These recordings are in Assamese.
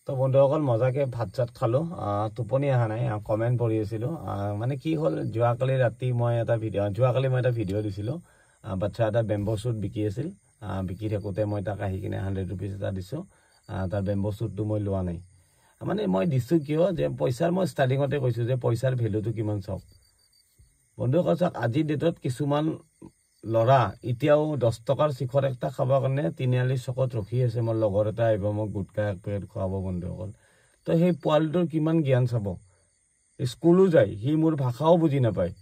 তো বন্ধুসকল মজাকে ভাত চাত খালো টোপনি অহা নাই কমেণ্ট পঢ়ি আছিলোঁ মানে কি হ'ল যোৱাকালি ৰাতি মই এটা ভিডিঅ' দিছিলোঁ বাচ্চা এটা বেম্বো শ্বুট বিকি আছিল বিকি থাকোঁতে মই তাক আহি কিনে 100 rupees এটা দিছোঁ তাৰ বেম্বো শ্বুটটো মই লোৱা নাই মানে মই দিছোঁ কিয় যে পইচাৰ মই ষ্টাৰ্টিঙতে কৈছোঁ যে পইচাৰ ভেলুটো কিমান চাওক বন্ধুসকল চাওক আজিৰ ডেটত কিছুমান লৰা এতিয়াও 10 টকাৰ শিখৰ একটা খাবৰ কাৰণে 43 চকত ৰখি আছে মোৰ লগৰ এটা আহিব মোক গুটকা এক পেকেট খুৱাব বন্ধুসকল তো সেই পোৱালটোৰ কিমান জ্ঞান চাব স্কুলো যায় সি মোৰ ভাষাও বুজি নাপায়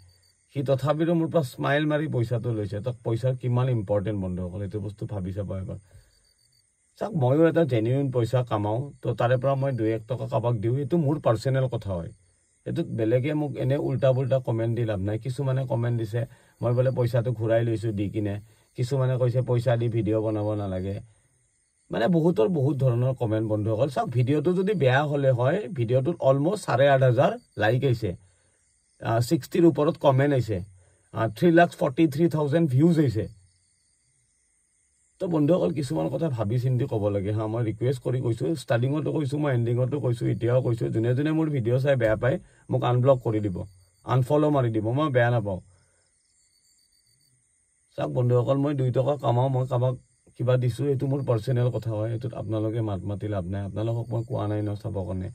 সি তথাপিও মোৰ পৰা স্মাইল মাৰি পইচাটো লৈছে তো পইচাৰ কিমান ইম্পৰ্টেন্ট বন্ধুসকল এইটো বস্তু ভাবি চাব এবাৰ চাওক ময়ো এটা জেনুইন পইচা কামাও তো তাৰে পৰা মই 2-1 টকা কাবাক দিওঁ এইটো মোৰ পাৰ্চনেল কথা হয় এটোত বেলেগে মোক এনে উল্টা পুল্টা কমেন্ট দি লাভ নাই কিছুমানে কমেন্ট দিছে মই বলে পইচাটো ঘুৰাই লৈছো দি কিনে কিছুমানে কৈছে পইচা দি ভিডিও বনাব নালাগে মানে বহুত ধৰণৰ কমেন্ট বন্ধুসকল চাওক ভিডিওটো যদি বেয়া হলে হয় ভিডিওটোত অলমোস্ট 8,500 লাইক আইছে 60 ৰ ওপৰত কমেন্ট আইছে 3,43,000 ভিউজ আইছে তো বন্ধুসকল কিছুমান কথা ভাবি চিন্তি ক'ব লাগে মই ৰিকুৱেষ্ট কৰি কৈছো ষ্টাৰ্টিংতো কৈছো মই এন্ডিংতো কৈছো এতিয়াও কৈছো যোনে মোৰ ভিডিও চাই বেয়া পায় মোক আনব্লক কৰি দিব আনফলো মাৰি দিব মই বেয়া নাপাওঁ চাওক বন্ধুসকল মই 2 টকা কামাও মই কাবাক কিবা দিছো এটো মোৰ পাৰ্সোনেল কথা হয় এটোত আপোনালোকে মাতি লাভ নাই আপোনালোকক মই কোৱা নাই ন চাব কাৰণে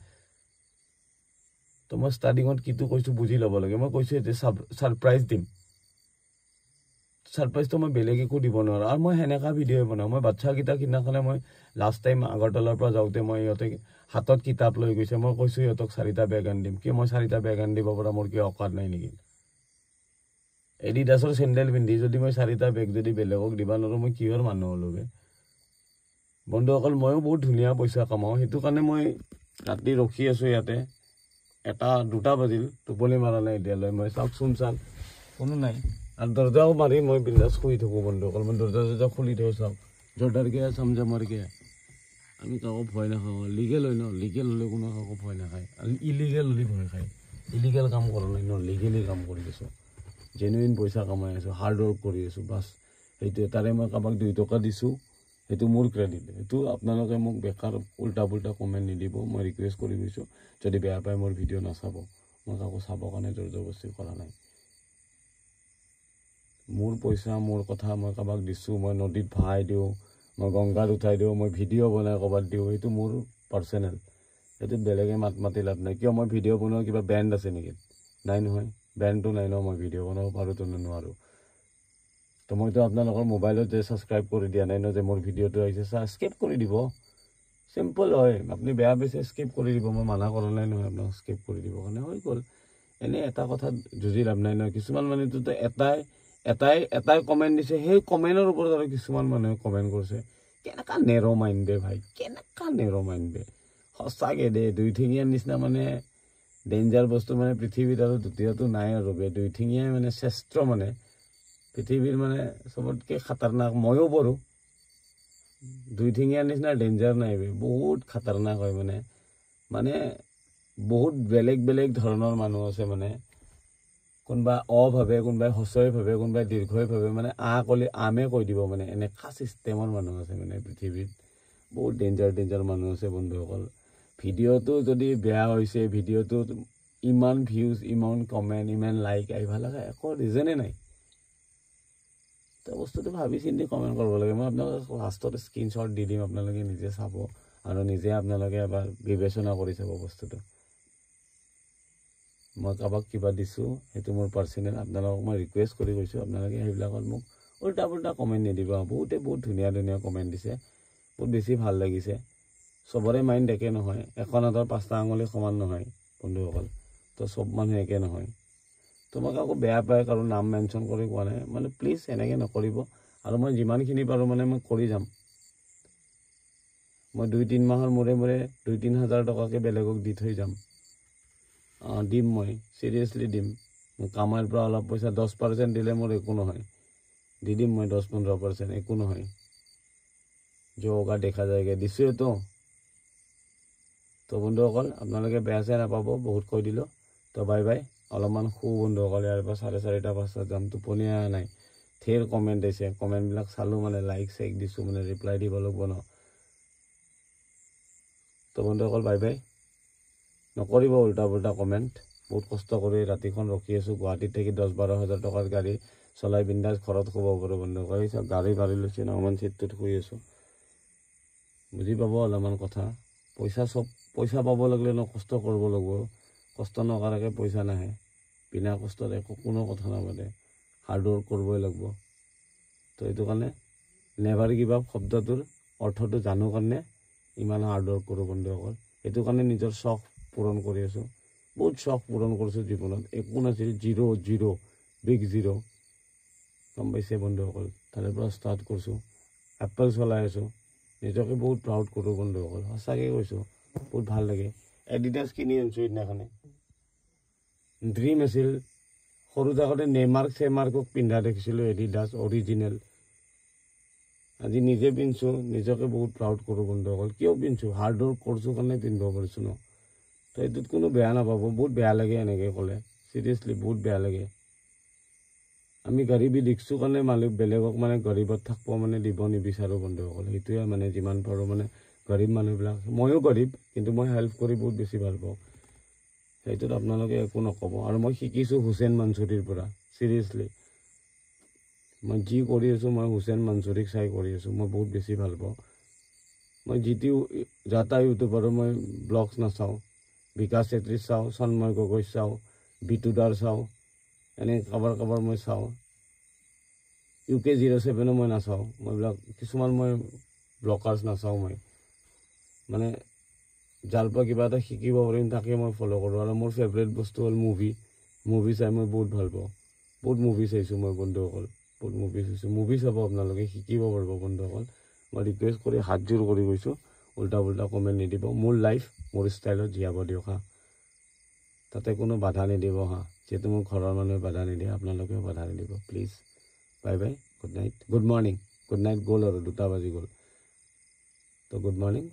তো মই ষ্টাৰ্টিংত কিটো কৈছো বুজি ল'ব লাগে মই কৈছো যে সাৰপ্ৰাইজ দিম সাৰপ্ৰাইজ তো মই বেলেগ একো দিব নোৱাৰো আৰু মই হেনেকা ভিডিও বনাও মই বাচ্চা কিটা কিনাখনে মই লাষ্ট টাইম আগৰতলাৰ পৰা যাওঁতে মই ইহঁতে হাতত কিতাপ লৈ গৈছে মই কৈছো ইহঁতক 4টা বেগ আন দিম কি মই 4টা বেগ আন দিব পৰা মোৰ কি অকাত নাই নেকি এডিডাছৰ চেন্ডেল পিন্ধি যদি মই 4টা বেগ যদি বেলেগক দিবা নোৱাৰো মই কিহৰ মানুহ হলবে বন্ধুসকল ময়ো বহুত ধুনীয়া পইচা কামাও হেতু কাৰণে মই ৰাতি ৰখি আছো ইয়াতে এটা 2টা বাজিল টোপনি মাৰা নাই এতিয়ালৈ মই চাওকচোন চাল কোনো নাই আর দরজাও মারি মই বিন্দাস শুই থাকো বন্ধুসকল মই দরজা খুলি থৈ চাওক জর্দার কে সমঝা মার কে আমি কাকো ভয় নাখাওঁ লিগেল হয় ন লিগেল হলে কোনো কাকো ভয় নাখায় আর ইলিগেল হলে ভয় খায় ইলিগেল কাম কৰা নাই ন লিগেলি কাম কৰি আছো জেনুইন পইচা কামাই আছো হাৰ্ড ওয়াৰ্ক কৰি আছো বাস এইটো তাৰে মই কাবাক 2 টকা দিছো এটো মোৰ ক্ৰেডিট এটো আপোনালোকে মোক বেকাৰ উল্টা পুল্টা কমেন্ট নিদিব মই ৰিকুৱেষ্ট কৰি গৈছো যদি বেয়া পায় মোৰ ভিডিও নাচাব মই কাকো চাব কাৰণে জবৰদস্তি কৰা নাই মোৰ পইচা মোৰ কথা মই কাবাক দিছো মই নদীত ভাই দিও মই গংগাত উঠাই দিও মই ভিডিও বনাই কবাত দিও এটো মোৰ পাৰ্সোনেল এটো বেলেগে মাতি লাভ নাই কিয় মই ভিডিও বনোৱা কিবা ব্যান্ড আছে নেকি নাই নহয় ব্যান্ডটো নাই ন মই ভিডিও বনাব পাৰো তো নোৱাৰো তো মইতো আপোনালোকৰ মোবাইলত যে সাবস্ক্ৰাইব কৰি দিয়া নাই ন যে মোৰ ভিডিওটো আইছে স্কিপ কৰি দিব সিম্পল হয় আপুনি বেয়া বেছে স্কিপ কৰি দিব মই মানা কৰা নাই নহয় আপোনাক স্কিপ কৰি দিব কাৰণে হৈ গল এনে এটা কথা জুজি লাভ নাই ন কিছুমান মানুহেতো এটাই কমেন্ট দিছে সেই কমেন্টৰ ওপৰত আৰু কিছুমান মানুহে কমেন্ট কৰিছে কেনেকা নেৰো মাইন্ড বে ভাই কেনেকা নেৰো মাইন্ড বে হসাকে দে দুই ঠিঙিয়াৰ নিচিনা মানে ডেঞ্জাৰ বস্তু মানে পৃথিৱীত আৰু দ্বিতীয়টো নাই আৰু বে দুই ঠিঙিয়াই মানে শ্ৰেষ্ঠ মানে পৃথিৱীৰ মানে সবতকে খতৰনাক ময়ো পৰো দুই ঠিঙিয়াৰ নিচিনা ডেঞ্জাৰ নাই বে বহুত খতৰনাক হয় মানে বহুত বেলেগ ধৰণৰ মানুহ আছে মানে কোনবা অভাৱে কোনবা হসয় ভাৱে কোনবা দীৰ্ঘয় ভাৱে মানে কলি আমে কৈ দিব মানে এনেকা সিস্টেমৰ মানুহ আছে মানে পৃথিৱীত বহুত ডেঞ্জাৰ মানুহ আছে বন্ধুসকল ভিডিওটো যদি বেয়া হৈছে ভিডিওটো ইমান ভিউজ ইমান কমেন্ট ইমান লাইক আইভা লাগা একো ৰিজনে নাই তো বস্তুটো ভাবি চিন্তি কমেন্ট কৰিব লাগে মই আপোনালোকক লাষ্টত স্ক্ৰিনশ্বট দি দিম আপোনালোকে নিজে চাব আৰু নিজে আপোনালোকে এবাৰ বিবেচনা কৰি চাব বস্তুটো মই কাবাক কিবা দিছো হেতু মোৰ পাৰ্সোনেল আপোনালোকক মই ৰিকুৱেষ্ট কৰি কৈছো আপোনালোকে হেবিলাকত মোক উল্টা পুল্টা কমেন্ট নিদিবা বহুত ধুনীয়া কমেন্ট দিছে বহুত বেছি ভাল লাগিছে সবৰে মাইন্ড একে নহয় এখন হাতৰ 5টা আঙুলি সমান নহয় বন্ধুসকল তো সব মানুহ একে নহয় তোমাক আকৌ বেয়া পায় কাৰো নাম মেনশন কৰি কোৱা নাই মানে প্লিজ এনেকে নকৰিব আৰু মই যিমানখিনি পাৰো মানে মই কৰি যাম মই 2-3 মাহৰ মূৰে 2-3 হাজাৰ টকাকে বেলেগক দি থৈ যাম দিম মই সিৰিয়াসলি দিম মই কামাৰ পৰা অলপ পইচা 10% দিলে মোৰ একো নহয় দি দিম মই 10-15% একো নহয় जो होगा देखा जाएगा दिसुए तो বন্ধুসকল আপোনালোকে বেয়া চেয়া নাপাব বহুত কৈ দিলো তো বাই বাই অলপমান খু বন্ধুসকল ইয়াৰ পৰা 4:30-5টাত যাম টোপনি আহা নাই থেৰ কমেন্ট আছে কমেন্ট বিলাক চালো মানে লাইক চেক দিছো মানে ৰিপ্লাই দিব লাগিব ন তো বন্ধুসকল বাই বাই। নকৰিব উল্টা পুল্টা কমেণ্ট। বহুত কষ্ট কৰি ৰাতিখন ৰখি আছোঁ। গুৱাহাটীত থাকি 10-12 হাজাৰ টকাৰ গাড়ী চলাই বিন্দাছ ঘৰত শুব পাৰোঁ বন্ধুসকল। গাড়ী ভাড়ি লৈছে ন, অকণমান চিটটোত শুই আছোঁ। বুজি পাব অলপমান কথা। পইচা পাব লাগিলে ন কষ্ট কৰিব লাগিব। কষ্ট নকৰাকৈ পইচা নাহে। বিনা কষ্টত একো কোনো কথা নাপাতে। হাৰ্ড ৱৰ্ক কৰিবই লাগিব। তো এইটো কাৰণে নেভাৰ গিভ আপ শব্দটোৰ অৰ্থটো জানো কাৰণে ইমান হাৰ্ড ৱৰ্ক কৰোঁ বন্ধুসকল। সেইটো কাৰণে নিজৰ চখ পূৰণ কৰি আছোঁ। বহুত চখ পূৰণ কৰিছোঁ জীৱনত। একো নাছিল, জিৰ' বিগ জিৰ'। গম পাইছে বন্ধুসকল। তাৰে পৰা ষ্টাৰ্ট কৰিছোঁ। এপল চলাই আছোঁ। নিজকে বহুত প্ৰাউড কৰোঁ বন্ধুসকল। সঁচাকৈ কৈছোঁ, বহুত ভাল লাগে। এডিডাছ কিনি আনিছোঁ সেইদিনাখনে। ড্ৰিম আছিল। সৰু থাকোঁতে চেমাৰ্কক পিন্ধা দেখিছিলোঁ, এডিডাছ অৰিজিনেল। আজি নিজে পিন্ধিছোঁ, নিজকে বহুত প্ৰাউড কৰোঁ বন্ধুসকল। কিয় পিন্ধিছোঁ? হাৰ্ড ৱৰ্ক কৰিছোঁ কাৰণে পিন্ধিব পাৰিছোঁ ন। তো এইটোত কোনো বেয়া নাপাব। বহুত বেয়া লাগে এনেকৈ ক'লে। চিৰিয়াছলি বহুত বেয়া লাগে। আমি গৰীবী দেখিছোঁ কাৰণে বেলেগক গৰীবত থাকিব দিব নিবিচাৰোঁ বন্ধুসকল। সেইটোৱে যিমান পাৰোঁ গৰীব মানুহবিলাক। ময়ো গৰীব, কিন্তু মই হেল্প কৰি বহুত বেছি ভাল পাওঁ। সেইটোত আপোনালোকে একো নক'ব। আৰু মই শিকিছোঁ হুছেইন মানচুৰীৰ পৰা। চিৰিয়াছলি মই যি কৰি আছোঁ, মই হুছেইন মানচুৰীক চাই কৰি আছোঁ। মই বহুত বেছি ভাল পাওঁ। মই যাতা ইউটিউবাৰো মই ব্লগছ নাচাওঁ। বিকাশ চেত্ৰী চাওঁ, সন্ময় গগৈ চাওঁ, বিটুদাৰ চাওঁ, এনে কাৰোবাৰ মই চাওঁ। UK07 মই নাচাওঁ। মই কিছুমান মই ব্লগাৰ্ছ নাচাওঁ। মই যাৰ পৰা কিবা এটা শিকিব পাৰিম তাকে মই ফ'ল' কৰোঁ। আৰু মোৰ ফেভৰেট বস্তু হ'ল মুভি চাই মই বহুত ভাল পাওঁ। বহুত মুভি চাইছোঁ মই বন্ধুসকল। বহুত মুভি চাইছোঁ। মুভি চাব আপোনালোকে, শিকিব পাৰিব বন্ধুসকল। মই ৰিকুৱেষ্ট কৰি হাতযোৰ কৰি গৈছোঁ, উল্টা পুল্টা কমেণ্ট নিদিব। মোৰ লাইফ মোৰ ষ্টাইলত জীয়াব দিয়ক হা। তাতে কোনো বাধা নিদিব হা। যিহেতু মোৰ ঘৰৰ মানুহে বাধা নিদিয়ে, আপোনালোকেও বাধা নিদিব please. Bye bye, good night, good morning. Good night গ'ল আৰু 2টা বাজি গ'ল। তো গুড মৰ্ণিং।